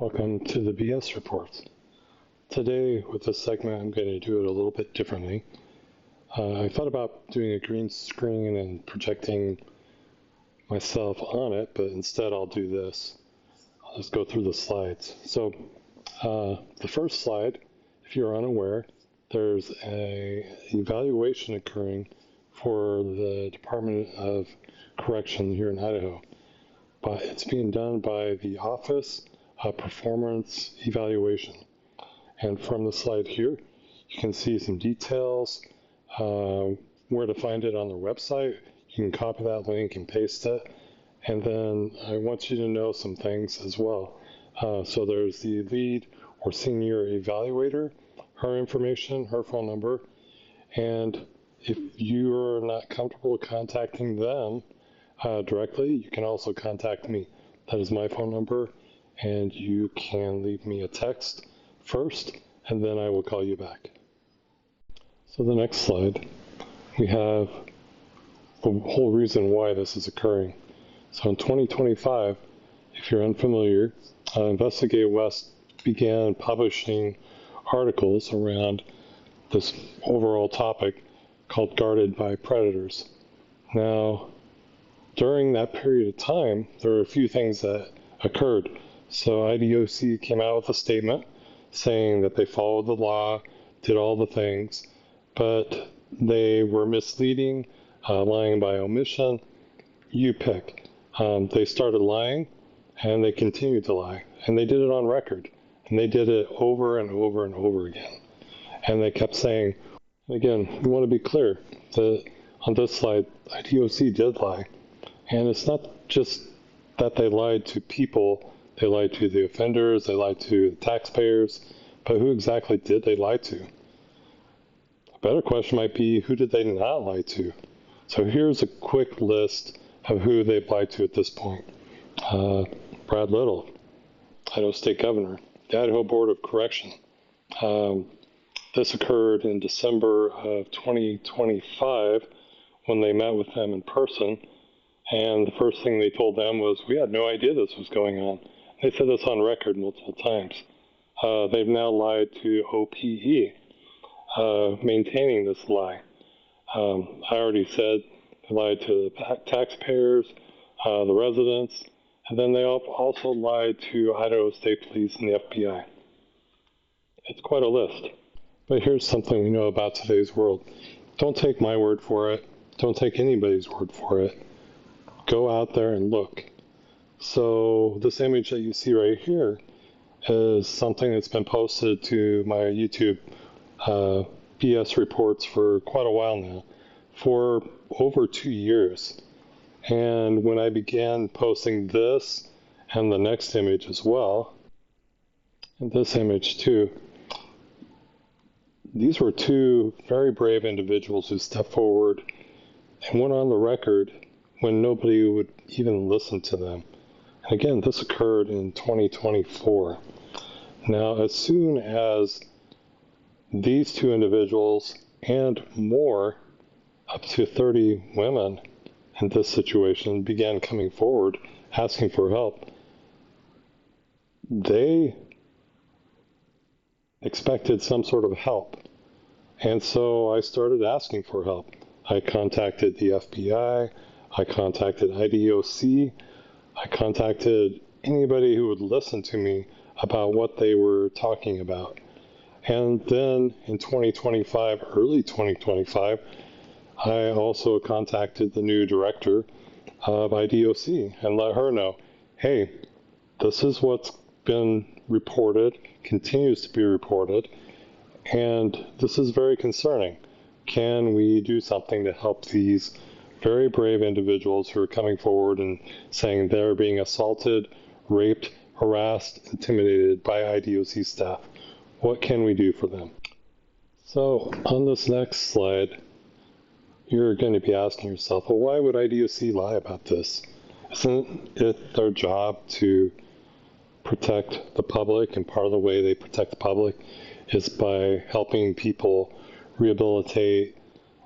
Welcome to the BS Reports. Today, with this segment, I'm going to do it a little bit differently. I thought about doing a green screen and projecting myself on it, but instead I'll do this. I'll just go through the slides. So, the first slide, if you're unaware, there's an evaluation occurring for the Department of Correction here in Idaho. But it's being done by the Office of Performance Evaluation. And from the slide here, you can see some details, where to find it on their website. You can copy that link and paste it. And then I want you to know some things as well. So there's the lead or senior evaluator, her information, her phone number. And if you're not comfortable contacting them directly, you can also contact me. That is my phone number. And you can leave me a text first, and then I will call you back. So the next slide, we have the whole reason why this is occurring. So in 2025, if you're unfamiliar, Investigate West began publishing articles around this overall topic called Guarded by Predators. Now, during that period of time, there were a few things that occurred. So IDOC came out with a statement saying that they followed the law, did all the things, but they were misleading, lying by omission. You pick. They started lying, and they continued to lie, and they did it on record, and they did it over and over and over again. And they kept saying, again, we want to be clear that on this slide, IDOC did lie, and it's not just that they lied to people. They lied to the offenders, they lied to the taxpayers, but who exactly did they lie to? A better question might be, who did they not lie to? So here's a quick list of who they've lied to at this point. Brad Little, Idaho State Governor, the Idaho Board of Correction. This occurred in December of 2025 when they met with them in person, and the first thing they told them was, we had no idea this was going on. They said this on record multiple times. They've now lied to OPE, maintaining this lie. I already said they lied to the taxpayers, the residents, and then they also lied to Idaho State Police and the FBI. It's quite a list. But here's something we know about today's world. Don't take my word for it. Don't take anybody's word for it. Go out there and look. So this image that you see right here is something that's been posted to my YouTube BS reports for quite a while now, for over 2 years. And when I began posting this and the next image as well, and this image too, these were two very brave individuals who stepped forward and went on the record when nobody would even listen to them. And again, this occurred in 2024. Now, as soon as these two individuals and more, up to 30 women in this situation, began coming forward, asking for help, they expected some sort of help. And so I started asking for help. I contacted the FBI, I contacted IDOC, I contacted anybody who would listen to me about what they were talking about. And then in 2025, early 2025, I also contacted the new director of IDOC and let her know, hey, this is what's been reported, continues to be reported, and this is very concerning. Can we do something to help these very brave individuals who are coming forward and saying they're being assaulted, raped, harassed, intimidated by IDOC staff? What can we do for them? So on this next slide, you're going to be asking yourself, well, why would IDOC lie about this? Isn't it their job to protect the public? And part of the way they protect the public is by helping people rehabilitate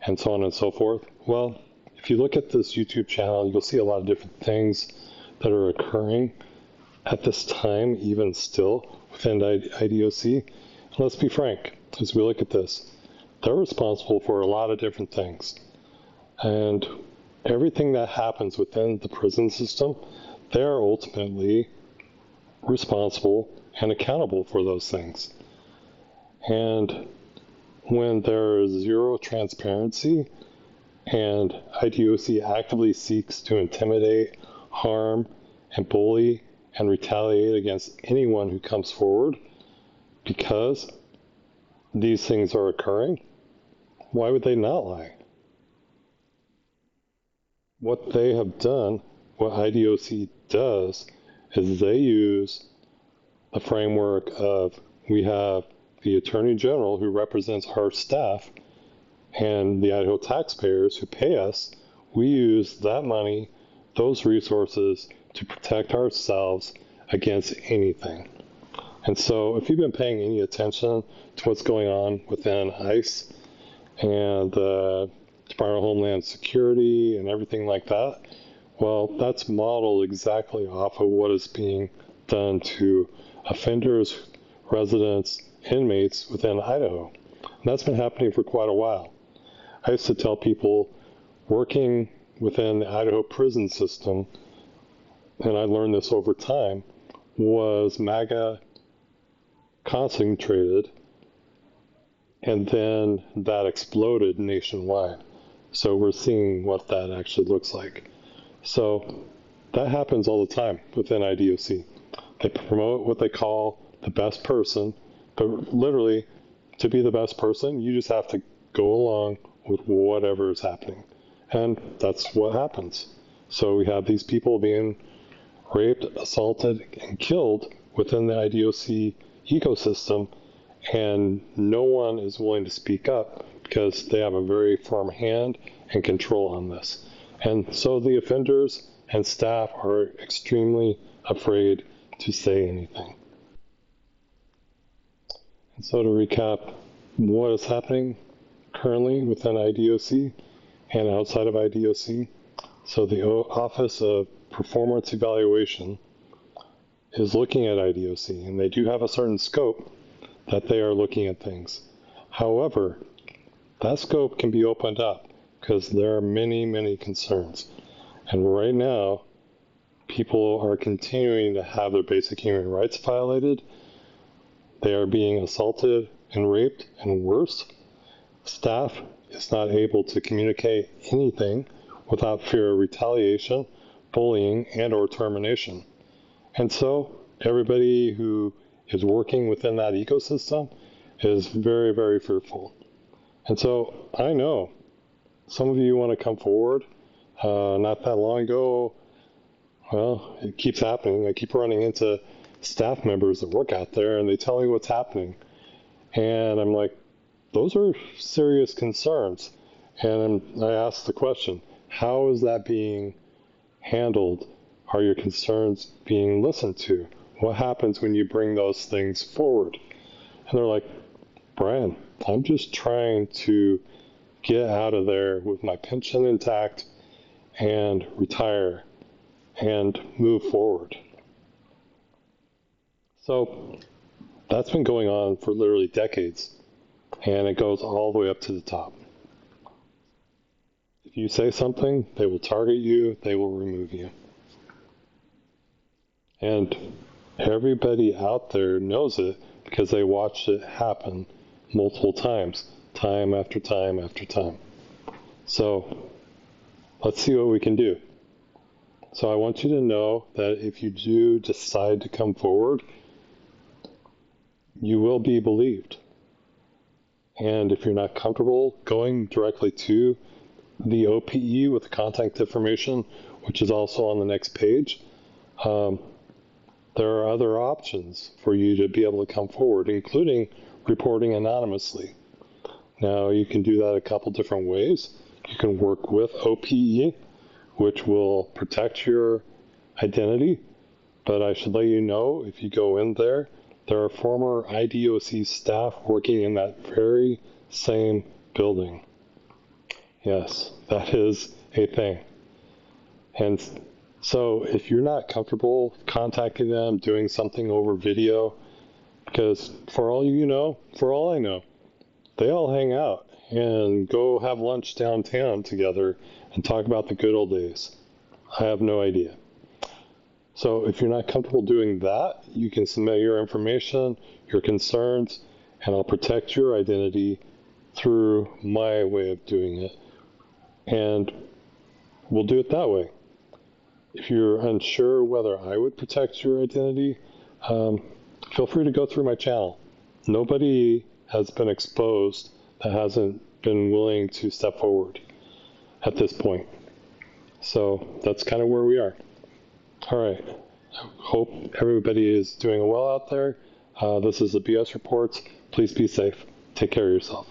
and so on and so forth. Well, if you look at this YouTube channel, you'll see a lot of different things that are occurring. at this time, even still, within IDOC, let's be frank, as we look at this, they're responsible for a lot of different things. And everything that happens within the prison system, they're ultimately responsible and accountable for those things. And when there is zero transparency and IDOC actively seeks to intimidate, harm, and bully and retaliate against anyone who comes forward because these things are occurring, why would they not lie? What they have done, what IDOC does, is they use the framework of we have the Attorney General who represents our staff and the Idaho taxpayers who pay us. We use that money, those resources, to protect ourselves against anything. And so if you've been paying any attention to what's going on within ICE and the Department of Homeland Security and everything like that, well, that's modeled exactly off of what is being done to offenders, residents, inmates within Idaho. And that's been happening for quite a while. I used to tell people working within the Idaho prison system, and I learned this over time, was MAGA concentrated, and then that exploded nationwide. So we're seeing what that actually looks like. So that happens all the time within IDOC. They promote what they call the best person, but literally, to be the best person, you just have to go along with whatever is happening. And that's what happens. So we have these people being raped, assaulted, and killed within the IDOC ecosystem, and no one is willing to speak up because they have a very firm hand and control on this. And so the offenders and staff are extremely afraid to say anything. And so to recap what is happening currently within IDOC and outside of IDOC, so the Office of Performance Evaluation is looking at IDOC, and they do have a certain scope that they are looking at things. However, that scope can be opened up because there are many, many concerns. And right now, people are continuing to have their basic human rights violated. They are being assaulted and raped, and worse. Staff is not able to communicate anything without fear of retaliation, bullying, and or termination. And so everybody who is working within that ecosystem is very, very fearful. And so I know some of you want to come forward. Not that long ago, well, it keeps happening. I keep running into staff members that work out there, and they tell me what's happening. And I'm like, those are serious concerns. And I ask the question, how is that being handled? Are your concerns being listened to? What happens when you bring those things forward? And they're like, Brian, I'm just trying to get out of there with my pension intact and retire and move forward. So that's been going on for literally decades, and it goes all the way up to the top. If you say something, they will target you, they will remove you. And everybody out there knows it because they watched it happen multiple times, time after time after time. So let's see what we can do. So I want you to know that if you do decide to come forward, you will be believed. And if you're not comfortable going directly to the OPE with the contact information, which is also on the next page, there are other options for you to be able to come forward, including reporting anonymously. Now, you can do that a couple different ways. You can work with OPE, which will protect your identity, but I should let you know, if you go in there, there are former IDOC staff working in that very same building. Yes, that is a thing. And So if you're not comfortable contacting them, doing something over video, because for all you know, for all I know, they all hang out and go have lunch downtown together and talk about the good old days. I have no idea. So if you're not comfortable doing that, you can submit your information, your concerns, and I'll protect your identity through my way of doing it. And we'll do it that way. If you're unsure whether I would protect your identity, feel free to go through my channel. Nobody has been exposed that hasn't been willing to step forward at this point. So that's kind of where we are. All right. I hope everybody is doing well out there. This is the BS Reports. Please be safe. Take care of yourself.